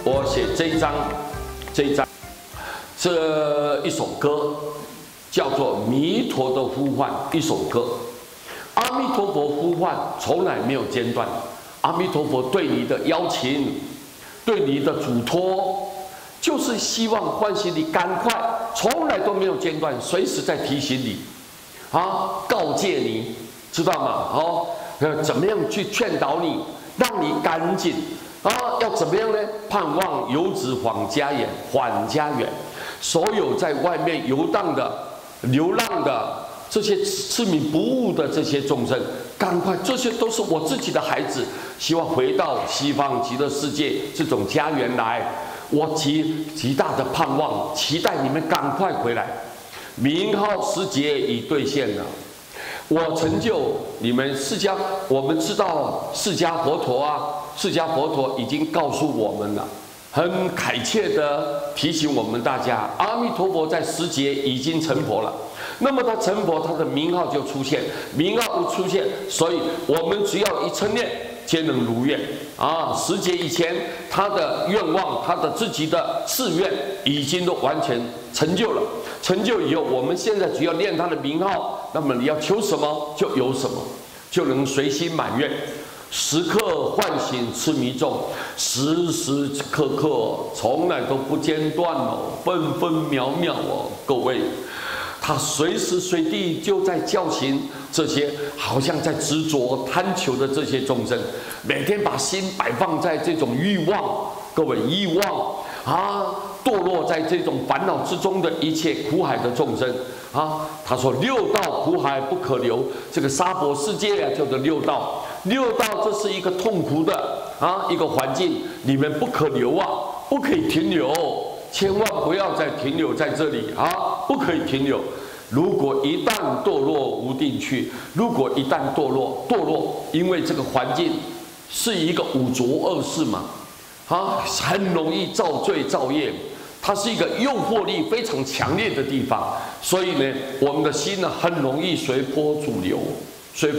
我写这一章，这一首歌叫做《弥陀的呼唤》，一首歌。阿弥陀佛呼唤从来没有间断，阿弥陀佛对你的邀请，对你的嘱托，就是希望唤醒你赶快，从来都没有间断，随时在提醒你，告诫你，知道吗？怎么样去劝导你，让你赶紧要怎么样呢？盼望游子返家园，返家园。所有在外面游荡的、流浪的这些痴迷不悟的这些众生，赶快，这些都是我自己的孩子，希望回到西方极乐世界这种家园来。我极大的盼望，期待你们赶快回来。名号时节已兑现了。我成就你们我们知道释迦佛陀已经告诉我们了，很恳切的提醒我们大家，阿弥陀佛在时节已经成佛了。那么他成佛，他的名号就出现，名号一出现，所以我们只要一称念，皆能如愿时节以前，他的愿望，他的自己的誓愿，已经都完全成就了。成就以后，我们现在只要念他的名号，那么你要求什么就有什么，就能随心满愿。时刻唤醒痴迷众，时时刻刻从来都不间断分分秒秒各位，他随时随地就在叫醒这些好像在执着贪求的这些众生，每天把心摆放在这种欲望，各位欲望堕落在这种烦恼之中的一切苦海的众生他说六道苦海不可流，这个娑婆世界叫做六道。六道这是一个痛苦的一个环境，你们不可留不可以停留，千万不要再停留在这里不可以停留。如果一旦堕落无定去，如果一旦堕落，因为这个环境是一个五浊恶世嘛很容易造罪造业，它是一个诱惑力非常强烈的地方，所以呢，我们的心呢很容易随波逐流。一随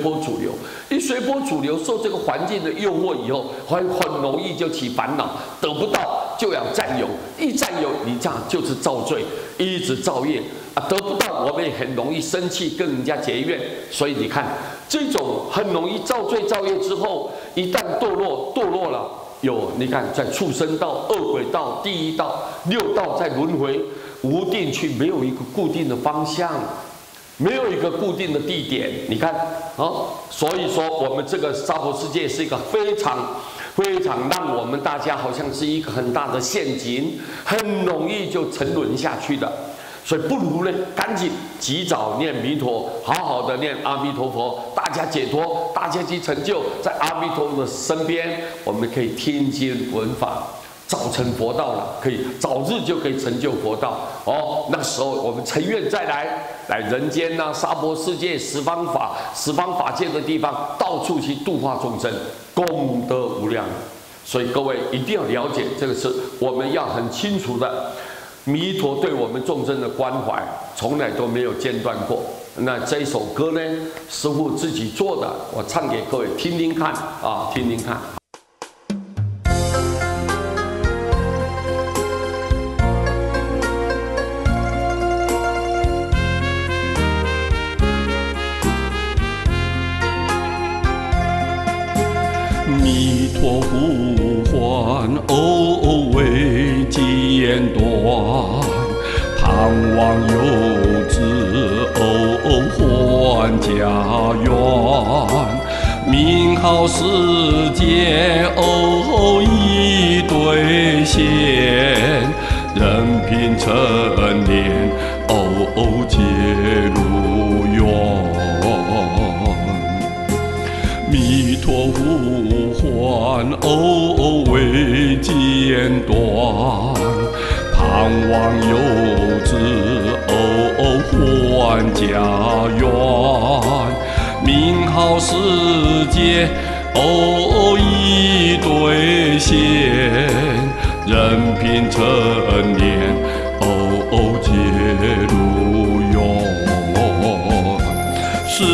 波逐流，受这个环境的诱惑以后，很容易就起烦恼，得不到就要占有，一占有你这样就是造罪，一直造业得不到我们也很容易生气，跟人家结怨。所以你看，这种很容易造罪造业之后，一旦堕落了，你看在畜生道、恶鬼道、地狱道、六道在轮回无定去，没有一个固定的方向。没有一个固定的地点，你看所以说我们这个娑婆世界是一个非常让我们大家好像是一个很大的陷阱，很容易就沉沦下去的。所以不如呢，赶紧及早念弥陀，好好的念阿弥陀佛，大家解脱，大家去成就，在阿弥陀佛的身边，我们可以听经闻法。早成佛道了，早日就可以成就佛道那时候我们成愿再来人间娑婆世界十方法界的地方，到处去度化众生，功德无量。所以各位一定要了解，这个是我们要很清楚的，弥陀对我们众生的关怀从来都没有间断过。那这一首歌呢，师父自己做的，我唱给各位听听看听听看。弥陀呼唤，未间断，盼望游子还家园。名号时节已兑现，人品成年皆如愿。弥陀呼唤，未间断，盼望游子还家园。名号时节已兑现，人品成年皆如愿。时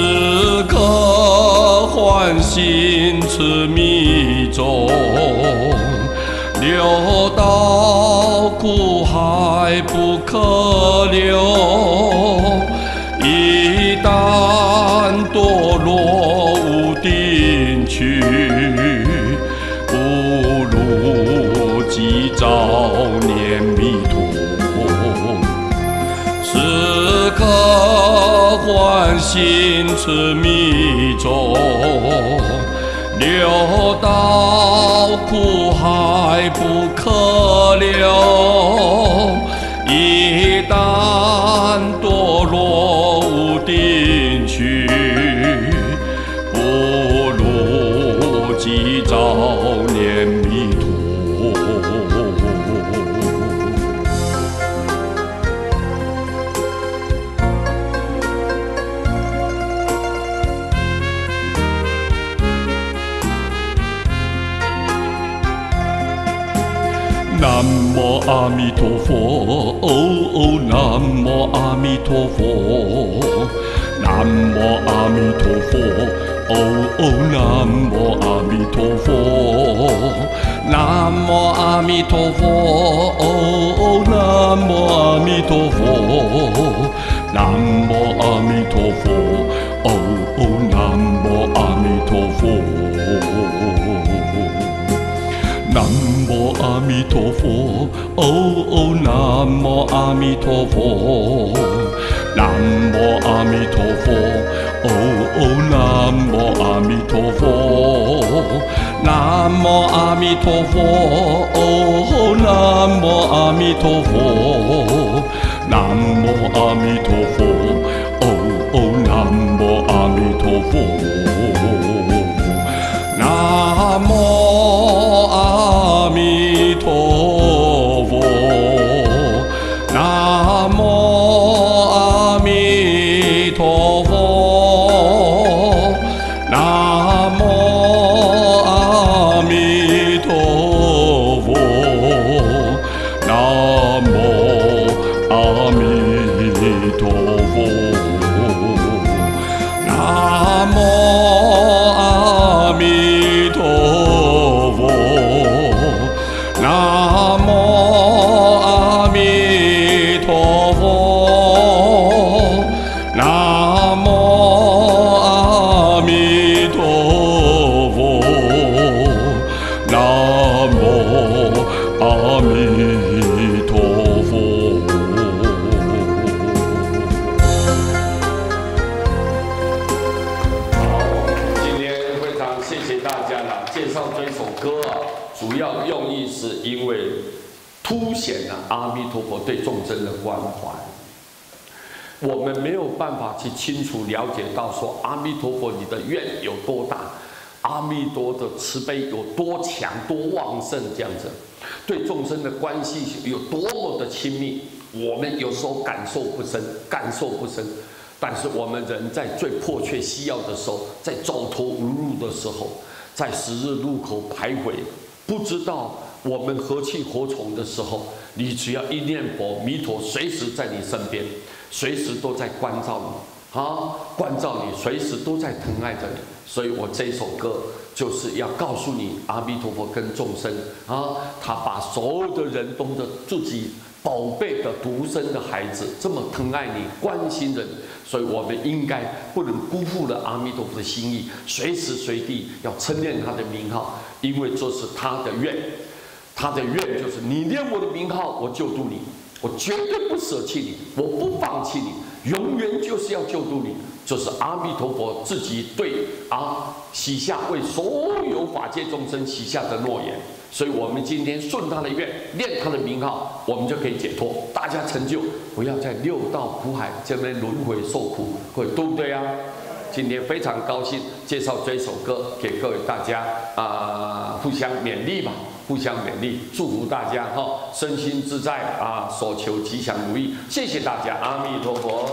刻唤醒痴迷众，流到苦海不可流，一旦堕落无定去，不如及早念弥陀，时刻唤醒持密咒。流到苦海不可流，一旦堕落无定去，不如及早念弥陀。南无阿弥陀佛，南无阿弥陀佛，南无阿弥陀佛，南无阿弥陀佛，南无阿弥陀佛，南无阿弥陀佛，南无阿弥陀佛，南无阿弥陀佛。南无阿弥陀佛，南无阿弥陀佛，南无阿弥陀佛，南无阿弥陀佛，南无阿弥陀佛，南无阿弥陀佛，南无阿弥陀佛，南无阿弥陀佛，南无阿弥陀佛，南无阿弥陀佛，南无阿弥陀佛，南无阿弥陀佛，南无阿弥陀佛。南无阿弥陀佛，南无阿弥陀佛，南无阿弥陀佛。好，今天非常谢谢大家了。介绍这首歌啊，主要用意是因为凸显了阿弥陀佛对众生的关怀。我们没有办法去清楚了解到说阿弥陀佛你的愿有多大，阿弥陀的慈悲有多强多旺盛，这样子对众生的关系有多么的亲密，我们有时候感受不深。但是我们人在最迫切需要的时候，在走投无路的时候，在十字路口徘徊，不知道我们何去何从的时候，你只要一念佛，弥陀随时在你身边，随时都在关照你，关照你，随时都在疼爱着你。所以我这首歌就是要告诉你，阿弥陀佛跟众生他把所有的人当作自己宝贝的独生的孩子，这么疼爱你，关心人。所以我们应该不能辜负了阿弥陀佛的心意，随时随地要称念他的名号，因为这是他的愿。他的愿就是你念我的名号，我救度你，我绝对不舍弃你，我不放弃你，永远就是要救度你。这是阿弥陀佛自己对许下为所有法界众生许下的诺言。所以我们今天顺他的愿，念他的名号，我们就可以解脱，大家成就，不要在六道苦海这边轮回受苦，对不对啊？今天非常高兴介绍这首歌给各位大家互相勉励吧，互相勉励，祝福大家身心自在所求吉祥如意。谢谢大家，阿弥陀佛。